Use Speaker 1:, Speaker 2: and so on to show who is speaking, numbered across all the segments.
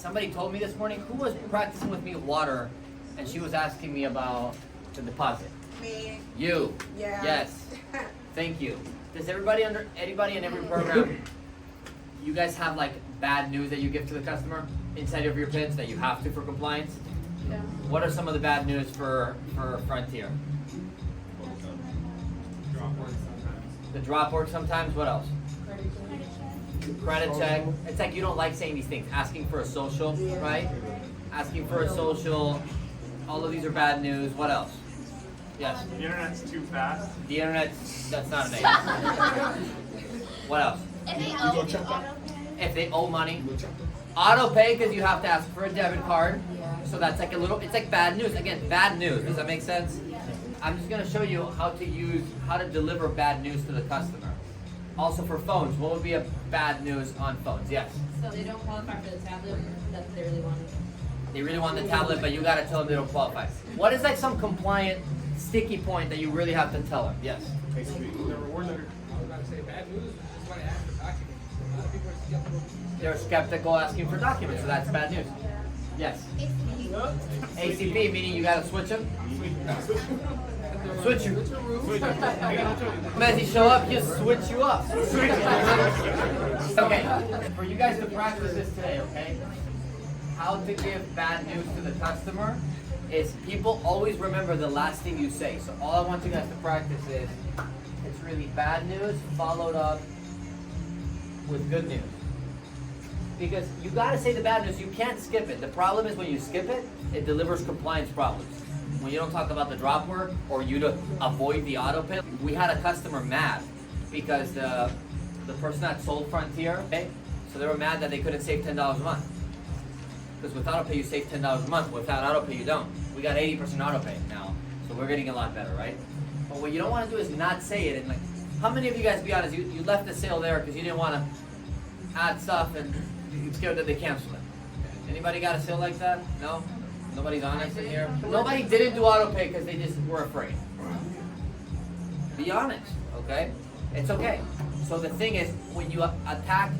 Speaker 1: somebody told me this morning, who was practicing with me water, and she was asking me about the deposit?
Speaker 2: Me.
Speaker 1: You.
Speaker 2: Yeah.
Speaker 1: Yes. Thank you. Does anybody in every program, you guys have like bad news that you give to the customer inside of your pins that you have to for compliance?
Speaker 2: Yeah.
Speaker 1: What are some of the bad news for Frontier? The drop work sometimes. What else? Credit check. It's like you don't like saying these things. Asking for a social, right? Asking for a social. All of these are bad news. What else? Yes.
Speaker 3: The internet's too fast.
Speaker 1: The internet. That's not a name. What else? If they owe money. Auto pay because you have to ask for a debit card. So that's like a little. It's like bad news. Again, bad news. Does that make sense? I'm just gonna show you how to deliver bad news to the customer. Also for phones, what would be a bad news on phones? Yes.
Speaker 4: So they don't qualify for the tablet that they really wanted.
Speaker 1: They really want the tablet, but you gotta tell them they don't qualify. What is like some compliant sticky point that you really have to tell them? Yes.
Speaker 5: Basically, the reward letter. I was about to say bad news is just when I ask for documents. A lot of people are skeptical.
Speaker 1: They're skeptical asking for documents, so that's bad news. Yes. ACP, meaning you gotta switch them? Switch you. As you show up, just switch you up. Okay, for you guys to practice this today, okay? How to give bad news to the customer is people always remember the last thing you say. So all I want you guys to practice is, it's really bad news followed up with good news. Because you gotta say the bad news, you can't skip it. The problem is when you skip it, it delivers compliance problems. When you don't talk about the drop work or you to avoid the auto pay. We had a customer mad because the person that sold Frontier, okay, so they were mad that they couldn't save $10 a month. Because with auto pay you save $10 a month, without auto pay you don't. We got 80% auto pay now, so we're getting a lot better, right? But what you don't want to do is not say it. And like, how many of you guys, be honest, you left the sale there because you didn't want to add stuff and you're scared that they cancel it? Anybody got a sale like that? No? Nobody's honest in here? Nobody didn't do auto pay because they just were afraid. Be honest, okay? It's okay. So the thing is, when you attack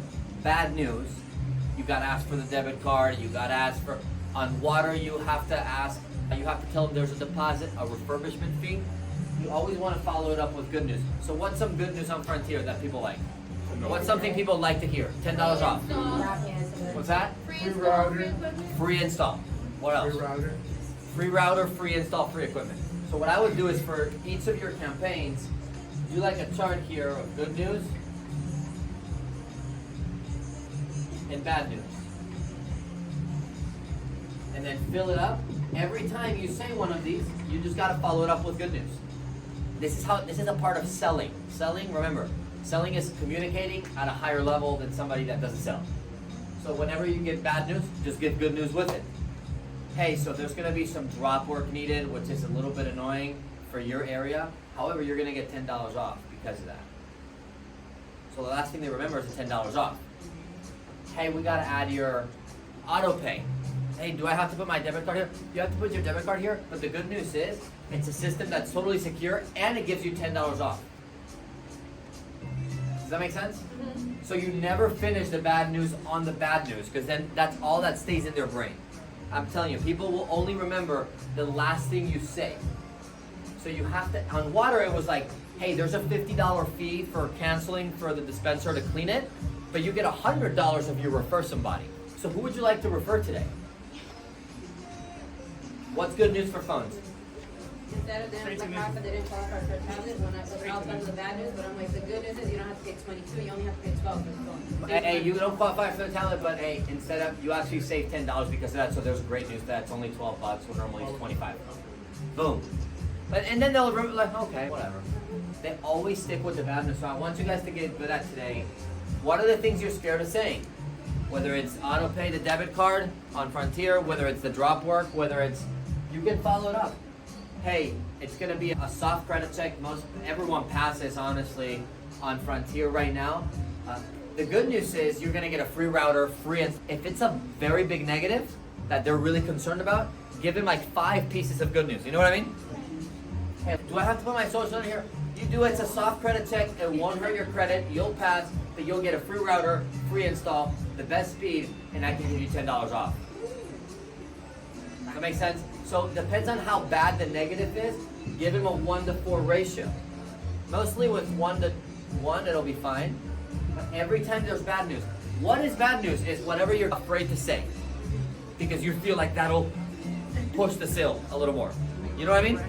Speaker 1: bad news, you gotta ask for the debit card, you gotta ask for, on water you have to ask, you have to tell them there's a deposit, a refurbishment fee. You always wanna follow it up with good news. So what's some good news on Frontier that people like? What's something people like to hear? $10 off. What's that?
Speaker 2: Free router.
Speaker 1: Free install. What else?
Speaker 5: Free router.
Speaker 1: Free router, free install, free equipment. So what I would do is for each of your campaigns, do like a chart here of good news and bad news. And then fill it up. Every time you say one of these, you just gotta follow it up with good news. This is a part of selling. Selling, remember, selling is communicating at a higher level than somebody that doesn't sell. So whenever you get bad news, just get good news with it. Hey, so there's gonna be some drop work needed, which is a little bit annoying for your area. However, you're gonna get $10 off because of that. So the last thing they remember is the $10 off. Hey, we gotta add your auto pay. Hey, do I have to put my debit card here? You have to put your debit card here, but the good news is, it's a system that's totally secure and it gives you $10 off. Does that make sense? Mm-hmm. So you never finish the bad news on the bad news, because then that's all that stays in their brain. I'm telling you, people will only remember the last thing you say. So you have to, on water it was like, hey, there's a $50 fee for canceling for the dispenser to clean it, but you get $100 if you refer somebody. So who would you like to refer today? What's good news for phones?
Speaker 4: Instead of them, like half of they didn't qualify for a tablet, when I put out some of the bad news, but I'm like, the good news is you don't have to pay 22, you only have to pay 12 for the phone.
Speaker 1: Hey, you don't qualify for the tablet, but hey, instead of, you actually save $10 because of that, so there's great news that it's only $12, when normally it's 25. Boom. But, and then they'll remember, like, okay, whatever. They always stick with the bad news, so I want you guys to get good at today. What are the things you're scared of saying? Whether it's auto pay, the debit card on Frontier, whether it's the drop work, whether it's, you can follow it up. Hey, it's gonna be a soft credit check. Everyone passes, honestly, on Frontier right now. The good news is you're gonna get a free router, if it's a very big negative that they're really concerned about, give them like 5 pieces of good news. You know what I mean? Hey, do I have to put my social in here? You do it, it's a soft credit check, it won't hurt your credit, you'll pass. that you'll get a free router, free install, the best speed, and I can give you $10 off. Does that make sense? So it depends on how bad the negative is. Give him a 1-to-4 ratio. Mostly with 1 to 1, it'll be fine. But every time there's bad news, what is bad news is whatever you're afraid to say, because you feel like that'll push the sale a little more. You know what I mean?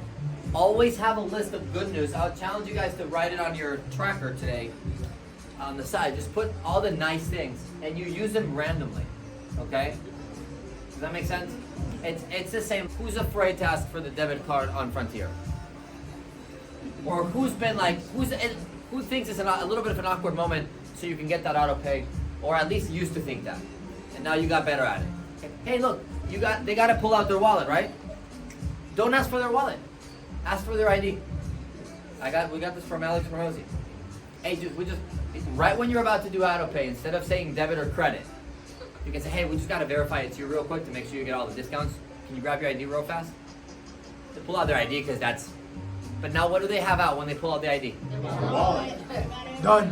Speaker 1: Always have a list of good news. I'll challenge you guys to write it on your tracker today on the side. Just put all the nice things and you use them randomly. Okay? Does that make sense? It's the same. Who's afraid to ask for the debit card on Frontier? Or who thinks it's a little bit of an awkward moment so you can get that auto pay, or at least used to think that, and now you got better at it. Hey, look, they got to pull out their wallet, right? Don't ask for their wallet. Ask for their ID. We got this from Alex Romosi. Hey, dude, right when you're about to do auto pay, instead of saying debit or credit, you can say, hey, we just got to verify it's you real quick to make sure you get all the discounts. Can you grab your ID real fast? They pull out their ID because that's. But now, what do they have out when they pull out the ID?
Speaker 2: Wallet. Done.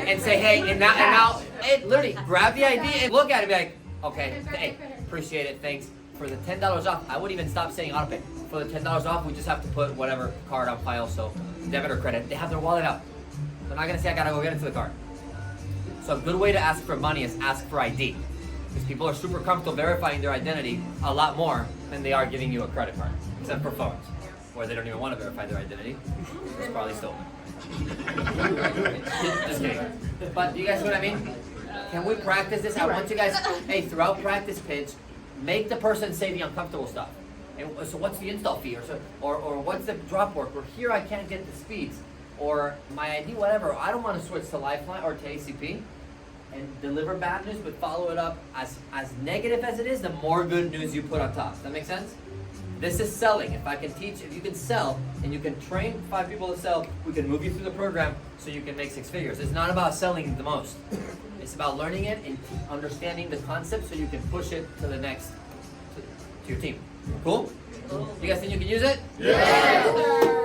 Speaker 1: And say, hey, and now, hey, literally, grab the ID and look at it and be like, okay, hey, appreciate it, thanks. For the $10 off, I wouldn't even stop saying auto pay. For the $10 off, we just have to put whatever card on file, so debit or credit. They have their wallet out. They're not going to say, I got to go get into the card. So a good way to ask for money is ask for ID. Because people are super comfortable verifying their identity a lot more than they are giving you a credit card. Except for phones, where they don't even want to verify their identity. It's probably stolen. Just kidding. But you guys know what I mean? Can we practice this? I want you guys, hey, throughout practice pitch, make the person say the uncomfortable stuff. And so what's the install fee? Or what's the drop work? Or here I can't get the speeds. Or my ID, whatever. I don't want to switch to Lifeline or to ACP. And deliver bad news, but follow it up as negative as it is, the more good news you put on top. Does that make sense? This is selling. If you can sell and you can train 5 people to sell, we can move you through the program so you can make 6 figures. It's not about selling the most. It's about learning it and understanding the concept so you can push it to the next, to your team. Cool? You guys think you can use it?
Speaker 2: Yeah.